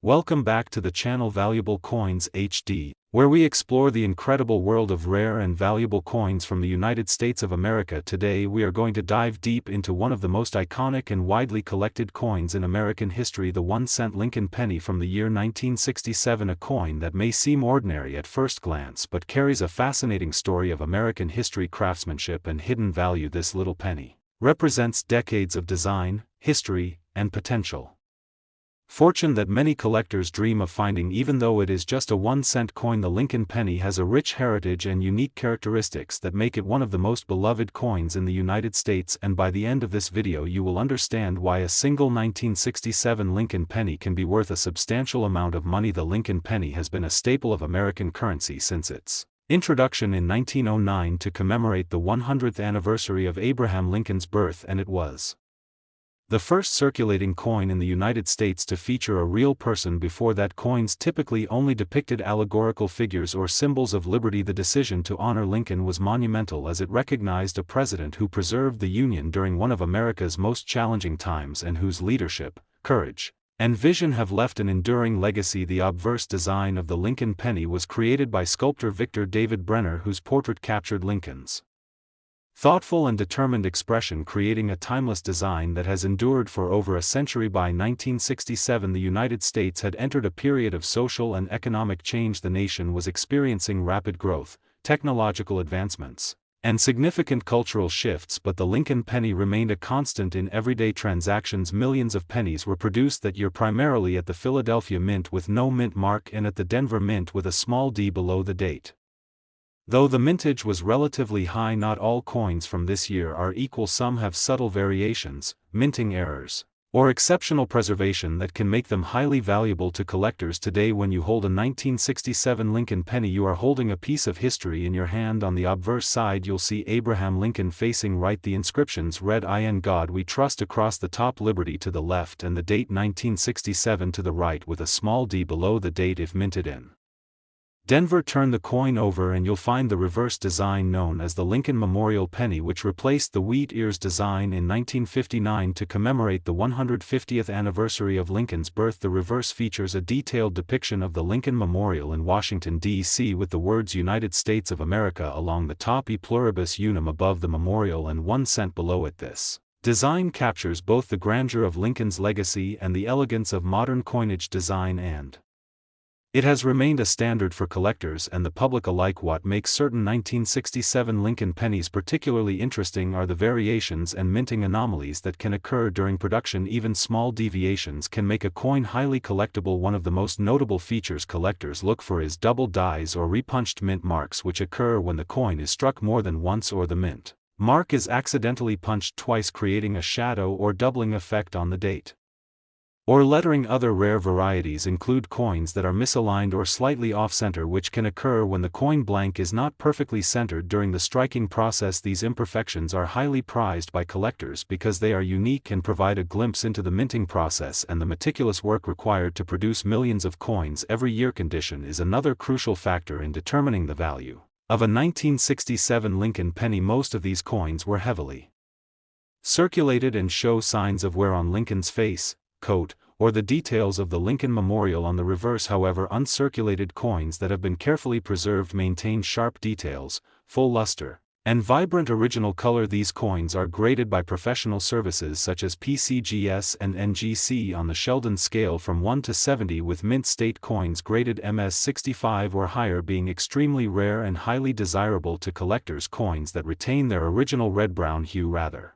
Welcome back to the channel Valuable Coins HD, where we explore the incredible world of rare and valuable coins from the United States of America. Today we are going to dive deep into one of the most iconic and widely collected coins in American history, the 1-cent Lincoln penny from the year 1967, a coin that may seem ordinary at first glance but carries a fascinating story of American history, craftsmanship and hidden value. This little penny represents decades of design, history, and potential fortune that many collectors dream of finding. Even though it is just a 1-cent coin, the Lincoln penny has a rich heritage and unique characteristics that make it one of the most beloved coins in the United States. And by the end of this video you will understand why a single 1967 Lincoln penny can be worth a substantial amount of money. The Lincoln penny has been a staple of American currency since its introduction in 1909 to commemorate the 100th anniversary of Abraham Lincoln's birth, and it was the first circulating coin in the United States to feature a real person. Before that, coins typically only depicted allegorical figures or symbols of liberty. The decision to honor Lincoln was monumental, as it recognized a president who preserved the Union during one of America's most challenging times and whose leadership, courage, and vision have left an enduring legacy. The obverse design of the Lincoln penny was created by sculptor Victor David Brenner, whose portrait captured Lincoln's thoughtful and determined expression, creating a timeless design that has endured for over a century. By 1967, the United States had entered a period of social and economic change. The nation was experiencing rapid growth, technological advancements, and significant cultural shifts, but the Lincoln penny remained a constant in everyday transactions. Millions of pennies were produced that year, primarily at the Philadelphia Mint with no mint mark and at the Denver Mint with a small d below the date. Though the mintage was relatively high, not all coins from this year are equal. Some have subtle variations, minting errors, or exceptional preservation that can make them highly valuable to collectors. Today, when you hold a 1967 Lincoln penny, you are holding a piece of history in your hand. On the obverse side you'll see Abraham Lincoln facing right. The inscriptions read, "In God We Trust" across the top, "Liberty" to the left, and the date 1967 to the right with a small d below the date. If minted in Denver, turn the coin over and you'll find the reverse design known as the Lincoln Memorial Penny, which replaced the wheat ears design in 1959 to commemorate the 150th anniversary of Lincoln's birth. The reverse features a detailed depiction of the Lincoln Memorial in Washington, D.C. with the words United States of America along the top, E pluribus unum above the memorial, and 1 cent below it. This design captures both the grandeur of Lincoln's legacy and the elegance of modern coinage design, and it has remained a standard for collectors and the public alike. What makes certain 1967 Lincoln pennies particularly interesting are the variations and minting anomalies that can occur during production. Even small deviations can make a coin highly collectible. One of the most notable features collectors look for is double dies or repunched mint marks, which occur when the coin is struck more than once or the mint mark is accidentally punched twice, creating a shadow or doubling effect on the date or lettering. Other rare varieties include coins that are misaligned or slightly off-center, which can occur when the coin blank is not perfectly centered during the striking process. These imperfections are highly prized by collectors because they are unique and provide a glimpse into the minting process and the meticulous work required to produce millions of coins every year. Condition is another crucial factor in determining the value of a 1967 Lincoln penny. Most of these coins were heavily circulated and show signs of wear on Lincoln's face, coat, or the details of the Lincoln Memorial on the reverse. However, uncirculated coins that have been carefully preserved maintain sharp details, full luster, and vibrant original color. These coins are graded by professional services such as PCGS and NGC on the Sheldon scale from 1 to 70, with mint state coins graded MS 65 or higher being extremely rare and highly desirable to collectors. Coins that retain their original red-brown hue rather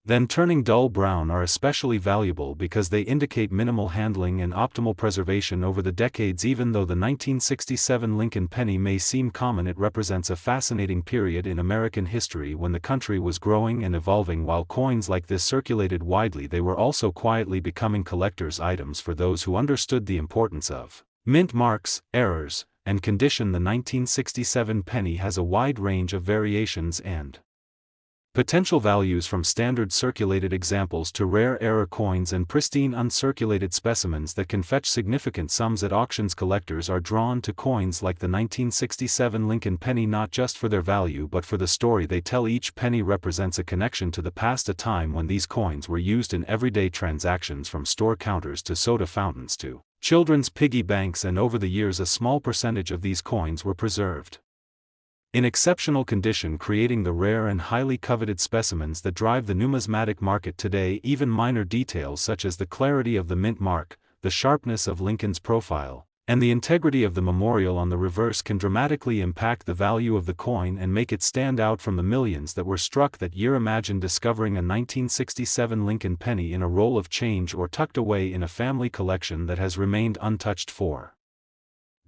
than turning dull brown are especially valuable because they indicate minimal handling and optimal preservation over the decades. Even though the 1967 Lincoln penny may seem common, it represents a fascinating period in American history when the country was growing and evolving. While coins like this circulated widely, they were also quietly becoming collectors' items for those who understood the importance of mint marks, errors, and condition. The 1967 penny has a wide range of variations and potential values, from standard circulated examples to rare error coins and pristine uncirculated specimens that can fetch significant sums at auctions. Collectors are drawn to coins like the 1967 Lincoln penny not just for their value but for the story they tell. Each penny represents a connection to the past, a time when these coins were used in everyday transactions, from store counters to soda fountains to children's piggy banks, and over the years a small percentage of these coins were preserved in exceptional condition, creating the rare and highly coveted specimens that drive the numismatic market today. Even minor details such as the clarity of the mint mark, the sharpness of Lincoln's profile, and the integrity of the memorial on the reverse can dramatically impact the value of the coin and make it stand out from the millions that were struck that year. Imagine discovering a 1967 Lincoln penny in a roll of change or tucked away in a family collection that has remained untouched for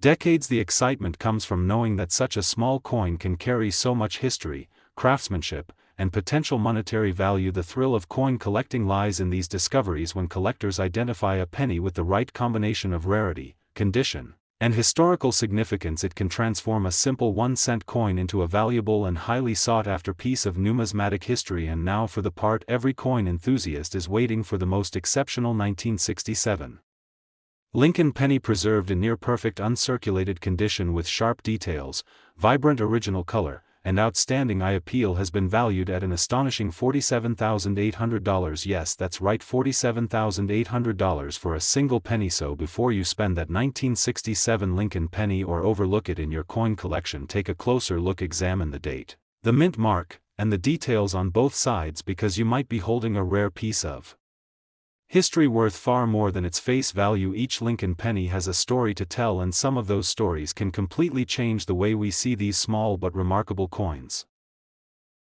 decades. The excitement comes from knowing that such a small coin can carry so much history, craftsmanship, and potential monetary value. The thrill of coin collecting lies in these discoveries. When collectors identify a penny with the right combination of rarity, condition, and historical significance, it can transform a simple 1-cent coin into a valuable and highly sought-after piece of numismatic history. And now for the part every coin enthusiast is waiting for: the most exceptional 1967 Lincoln penny, preserved in near-perfect uncirculated condition with sharp details, vibrant original color, and outstanding eye appeal, has been valued at an astonishing $47,800. Yes, that's right, $47,800 for a single penny. So before you spend that 1967 Lincoln penny or overlook it in your coin collection, take a closer look. Examine the date, the mint mark, and the details on both sides, because you might be holding a rare piece of history worth far more than its face value. Each Lincoln penny has a story to tell, and some of those stories can completely change the way we see these small but remarkable coins.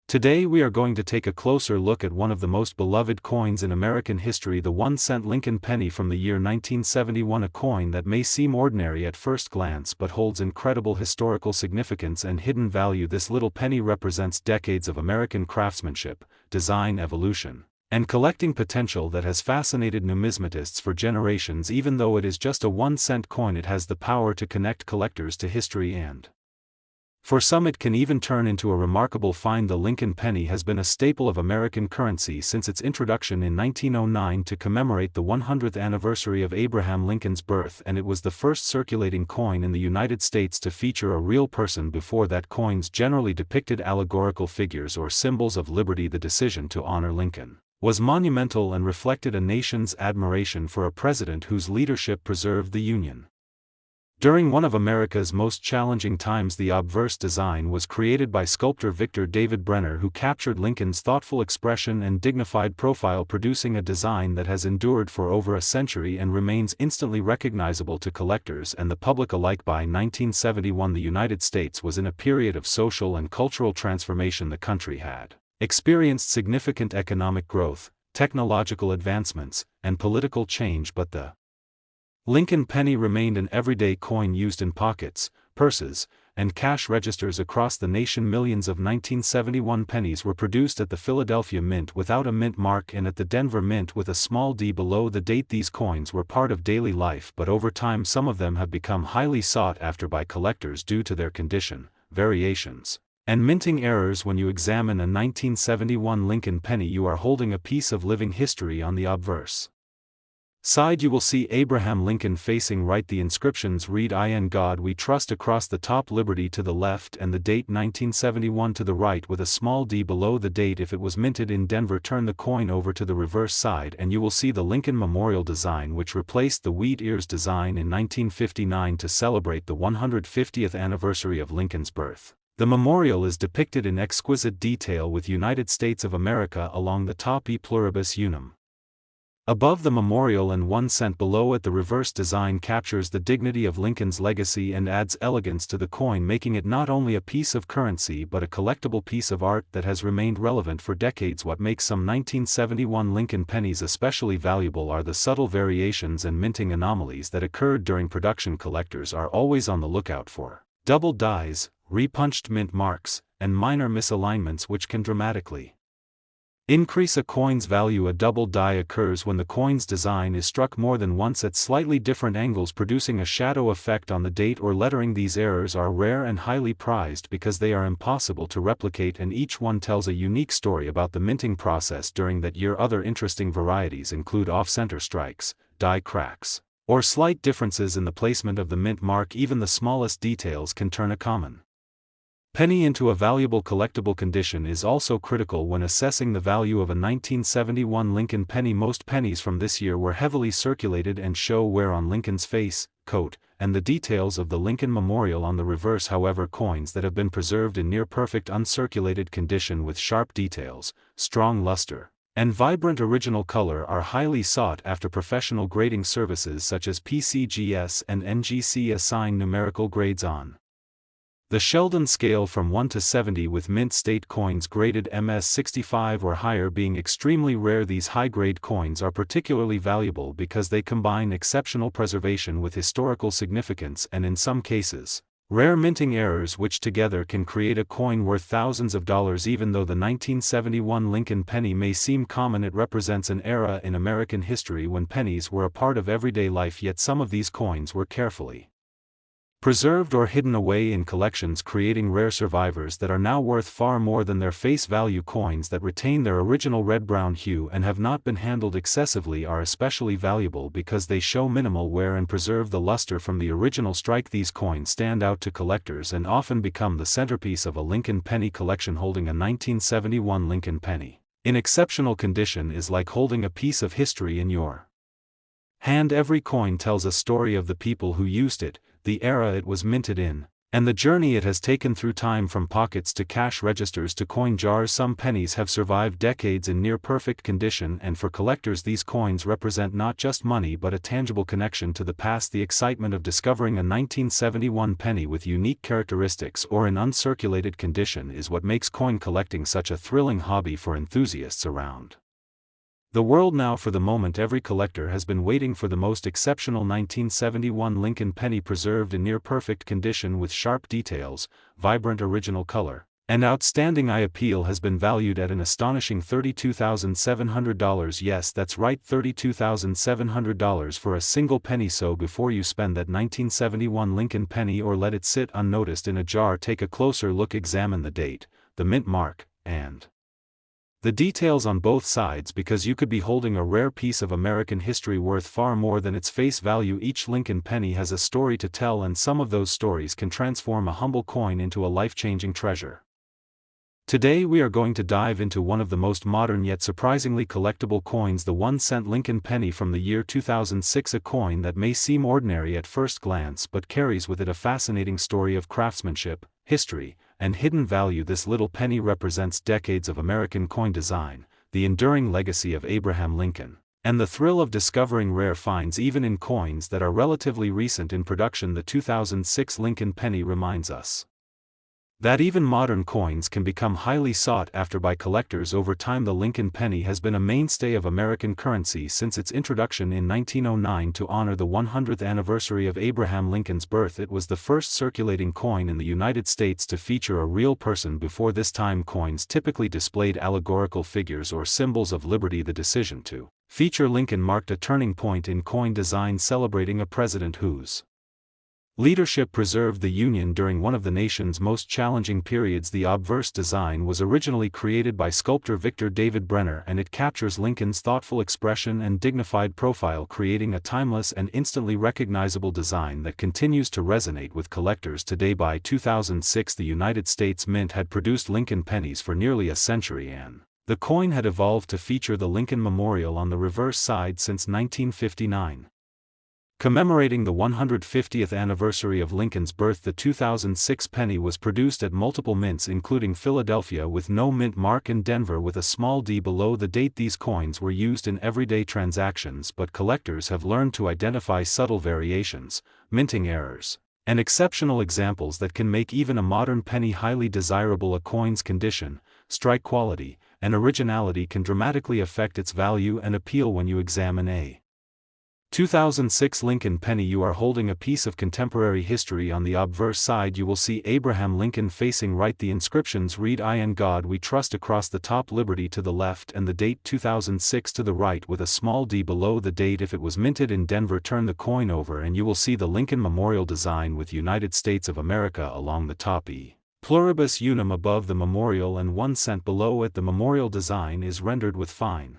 Today we are going to take a closer look at one of the most beloved coins in American history, the 1-cent Lincoln penny from the year 1971, a coin that may seem ordinary at first glance but holds incredible historical significance and hidden value. This little penny represents decades of American craftsmanship, design evolution, and collecting potential that has fascinated numismatists for generations. Even though it is just a 1-cent coin, it has the power to connect collectors to history, and for some it can even turn into a remarkable find. The Lincoln penny has been a staple of American currency since its introduction in 1909 to commemorate the 100th anniversary of Abraham Lincoln's birth, and it was the first circulating coin in the United States to feature a real person. Before that, coins generally depicted allegorical figures or symbols of liberty. The decision to honor Lincoln was monumental and reflected a nation's admiration for a president whose leadership preserved the Union during one of America's most challenging times. The obverse design was created by sculptor Victor David Brenner, who captured Lincoln's thoughtful expression and dignified profile, producing a design that has endured for over a century and remains instantly recognizable to collectors and the public alike. By 1971, the United States was in a period of social and cultural transformation. The country had experienced significant economic growth, technological advancements, and political change, but the Lincoln penny remained an everyday coin used in pockets, purses, and cash registers across the nation. Millions of 1971 pennies were produced at the Philadelphia Mint without a mint mark and at the Denver Mint with a small d below the date. These coins were part of daily life, but over time some of them have become highly sought after by collectors due to their condition, variations, and minting errors. When you examine a 1971 Lincoln penny, you are holding a piece of living history. On the obverse side you will see Abraham Lincoln facing right. The inscriptions read "In God We Trust" across the top, Liberty to the left, and the date 1971 to the right with a small d below the date. If it was minted in Denver, turn the coin over to the reverse side and you will see the Lincoln Memorial design, which replaced the wheat ears design in 1959 to celebrate the 150th anniversary of Lincoln's birth. The memorial is depicted in exquisite detail with United States of America along the top, E pluribus unum above the memorial and 1 cent below it. The reverse design captures the dignity of Lincoln's legacy and adds elegance to the coin, making it not only a piece of currency but a collectible piece of art that has remained relevant for decades. What makes some 1971 Lincoln pennies especially valuable are the subtle variations and minting anomalies that occurred during production. Collectors are always on the lookout for double dies, repunched mint marks, and minor misalignments which can dramatically increase a coin's value. A double die occurs when the coin's design is struck more than once at slightly different angles, producing a shadow effect on the date or lettering. These errors are rare and highly prized because they are impossible to replicate, and each one tells a unique story about the minting process during that year. Other interesting varieties include off-center strikes, die cracks, or slight differences in the placement of the mint mark. Even the smallest details can turn a common Penny into a valuable collectible condition is also critical when assessing the value of a 1971 Lincoln penny. Most pennies from this year were heavily circulated and show wear on Lincoln's face, coat, and the details of the Lincoln Memorial on the reverse. However, coins that have been preserved in near-perfect uncirculated condition with sharp details, strong luster, and vibrant original color are highly sought after. Professional grading services such as PCGS and NGC assign numerical grades on the Sheldon scale from 1 to 70, with mint state coins graded MS65 or higher being extremely rare. These high-grade coins are particularly valuable because they combine exceptional preservation with historical significance and, in some cases, rare minting errors, which together can create a coin worth thousands of dollars. Even though the 1971 Lincoln penny may seem common, it represents an era in American history when pennies were a part of everyday life. Yet some of these coins were carefully preserved or hidden away in collections, creating rare survivors that are now worth far more than their face value. Coins that retain their original red-brown hue and have not been handled excessively are especially valuable because they show minimal wear and preserve the luster from the original strike. These coins stand out to collectors and often become the centerpiece of a Lincoln penny collection. Holding a 1971 Lincoln penny in exceptional condition is like holding a piece of history in your hand. Every coin tells a story of the people who used it, the era it was minted in, and the journey it has taken through time. From pockets to cash registers to coin jars, some pennies have survived decades in near-perfect condition, and for collectors these coins represent not just money but a tangible connection to the past. The excitement of discovering a 1971 penny with unique characteristics or in uncirculated condition is what makes coin collecting such a thrilling hobby for enthusiasts around the world. Now, for the moment every collector has been waiting for, the most exceptional 1971 Lincoln penny preserved in near-perfect condition with sharp details, vibrant original color, and outstanding eye appeal has been valued at an astonishing $32,700. Yes, that's right, $32,700 for a single penny. So before you spend that 1971 Lincoln penny or let it sit unnoticed in a jar, take a closer look. Examine the date, the mint mark, and the details on both sides, because you could be holding a rare piece of American history worth far more than its face value. Each Lincoln penny has a story to tell, and some of those stories can transform a humble coin into a life-changing treasure. Today we are going to dive into one of the most modern yet surprisingly collectible coins, the 1-cent Lincoln penny from the year 2006, a coin that may seem ordinary at first glance but carries with it a fascinating story of craftsmanship, history, and hidden value. This little penny represents decades of American coin design, the enduring legacy of Abraham Lincoln, and the thrill of discovering rare finds even in coins that are relatively recent in production. The 2006 Lincoln penny reminds us that even modern coins can become highly sought after by collectors over time. The Lincoln penny has been a mainstay of American currency since its introduction in 1909 to honor the 100th anniversary of Abraham Lincoln's birth. It was the first circulating coin in the United States to feature a real person. Before this time, coins typically displayed allegorical figures or symbols of liberty. The decision to feature Lincoln marked a turning point in coin design, celebrating a president whose leadership preserved the Union during one of the nation's most challenging periods. The obverse design was originally created by sculptor Victor David Brenner, and it captures Lincoln's thoughtful expression and dignified profile, creating a timeless and instantly recognizable design that continues to resonate with collectors today. By 2006, the United States Mint had produced Lincoln pennies for nearly a century, and the coin had evolved to feature the Lincoln Memorial on the reverse side since 1959. Commemorating the 150th anniversary of Lincoln's birth, the 2006 penny was produced at multiple mints, including Philadelphia with no mint mark and Denver with a small d below the date. These coins were used in everyday transactions, but collectors have learned to identify subtle variations, minting errors, and exceptional examples that can make even a modern penny highly desirable. A coin's condition, strike quality, and originality can dramatically affect its value and appeal. When you examine a 2006 Lincoln penny, you are holding a piece of contemporary history. On the obverse side you will see Abraham Lincoln facing right. The inscriptions read "I and God We Trust" across the top, Liberty to the left, and the date 2006 to the right with a small d below the date. If it was minted in Denver, turn the coin over and you will see the Lincoln Memorial design with United States of America along the top, E pluribus unum above the memorial, and 1 cent below it. The memorial design is rendered with fine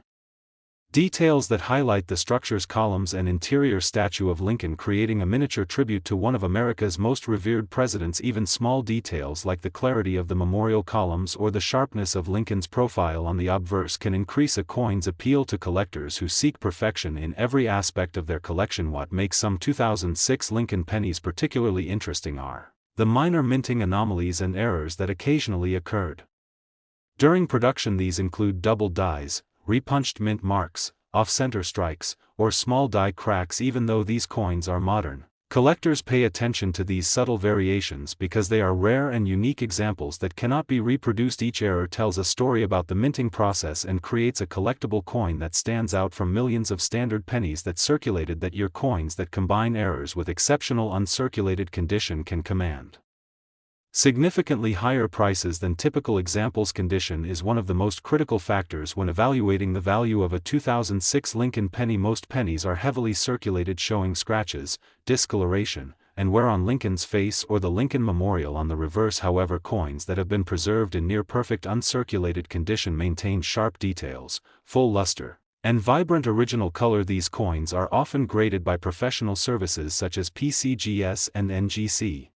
Details that highlight the structure's columns and interior statue of Lincoln, creating a miniature tribute to one of America's most revered presidents. Even small details like the clarity of the memorial columns or the sharpness of Lincoln's profile on the obverse can increase a coin's appeal to collectors who seek perfection in every aspect of their collection. What makes some 2006 Lincoln pennies particularly interesting are the minor minting anomalies and errors that occasionally occurred during production. These include double dies, repunched mint marks, off-center strikes, or small die cracks. Even though these coins are modern, collectors pay attention to these subtle variations because they are rare and unique examples that cannot be reproduced. Each error tells a story about the minting process and creates a collectible coin that stands out from millions of standard pennies that circulated that year. Coins that combine errors with exceptional uncirculated condition can command significantly higher prices than typical examples. Condition is one of the most critical factors when evaluating the value of a 2006 Lincoln penny. Most pennies are heavily circulated, showing scratches, discoloration, and wear on Lincoln's face or the Lincoln Memorial on the reverse. However, coins that have been preserved in near-perfect uncirculated condition maintain sharp details, full luster, and vibrant original color. These coins are often graded by professional services such as PCGS and NGC.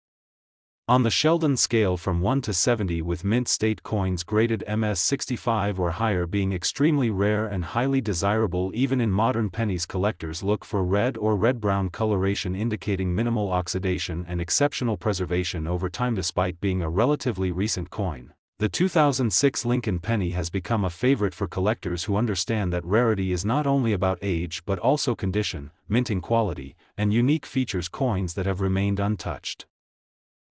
On the Sheldon scale from 1 to 70, with mint state coins graded MS65 or higher being extremely rare and highly desirable. Even in modern pennies, collectors look for red or red-brown coloration, indicating minimal oxidation and exceptional preservation over time. Despite being a relatively recent coin, the 2006 Lincoln penny has become a favorite for collectors who understand that rarity is not only about age but also condition, minting quality, and unique features. Coins that have remained untouched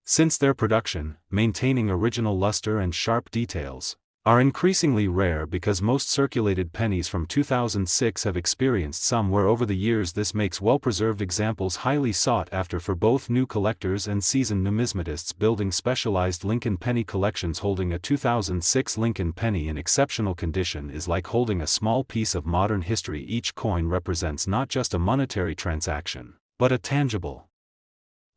since their production, maintaining original luster and sharp details, are increasingly rare because most circulated pennies from 2006 have experienced some wear over the years. This makes well-preserved examples highly sought after for both new collectors and seasoned numismatists building specialized Lincoln penny collections. Holding a 2006 Lincoln penny in exceptional condition is like holding a small piece of modern history. Each coin represents not just a monetary transaction, but a tangible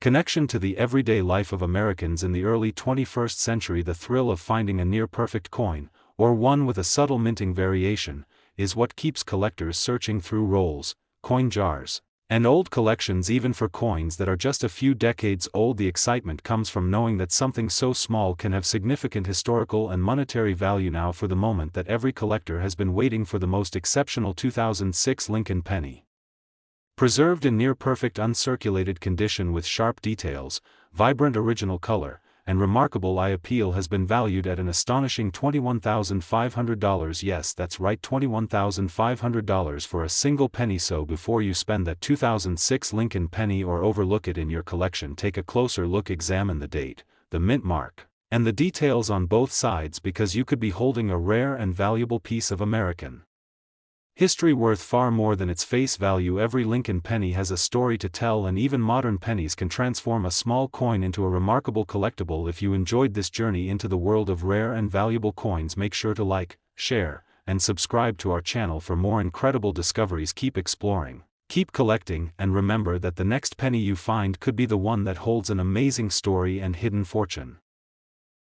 connection to the everyday life of Americans in the early 21st century. The thrill of finding a near-perfect coin, or one with a subtle minting variation, is what keeps collectors searching through rolls, coin jars, and old collections. Even for coins that are just a few decades old, the excitement comes from knowing that something so small can have significant historical and monetary value. Now for the moment that every collector has been waiting for: the most exceptional 2006 Lincoln penny. Preserved in near-perfect uncirculated condition with sharp details, vibrant original color, and remarkable eye appeal has been valued at an astonishing $21,500. Yes, that's right, $21,500 for a single penny. So before you spend that 2006 Lincoln penny or overlook it in your collection, take a closer look. Examine the date, the mint mark, and the details on both sides, because you could be holding a rare and valuable piece of American history worth far more than its face value. Every Lincoln penny has a story to tell, and even modern pennies can transform a small coin into a remarkable collectible. If you enjoyed this journey into the world of rare and valuable coins, make sure to like, share, and subscribe to our channel for more incredible discoveries. Keep exploring, keep collecting, and remember that the next penny you find could be the one that holds an amazing story and hidden fortune.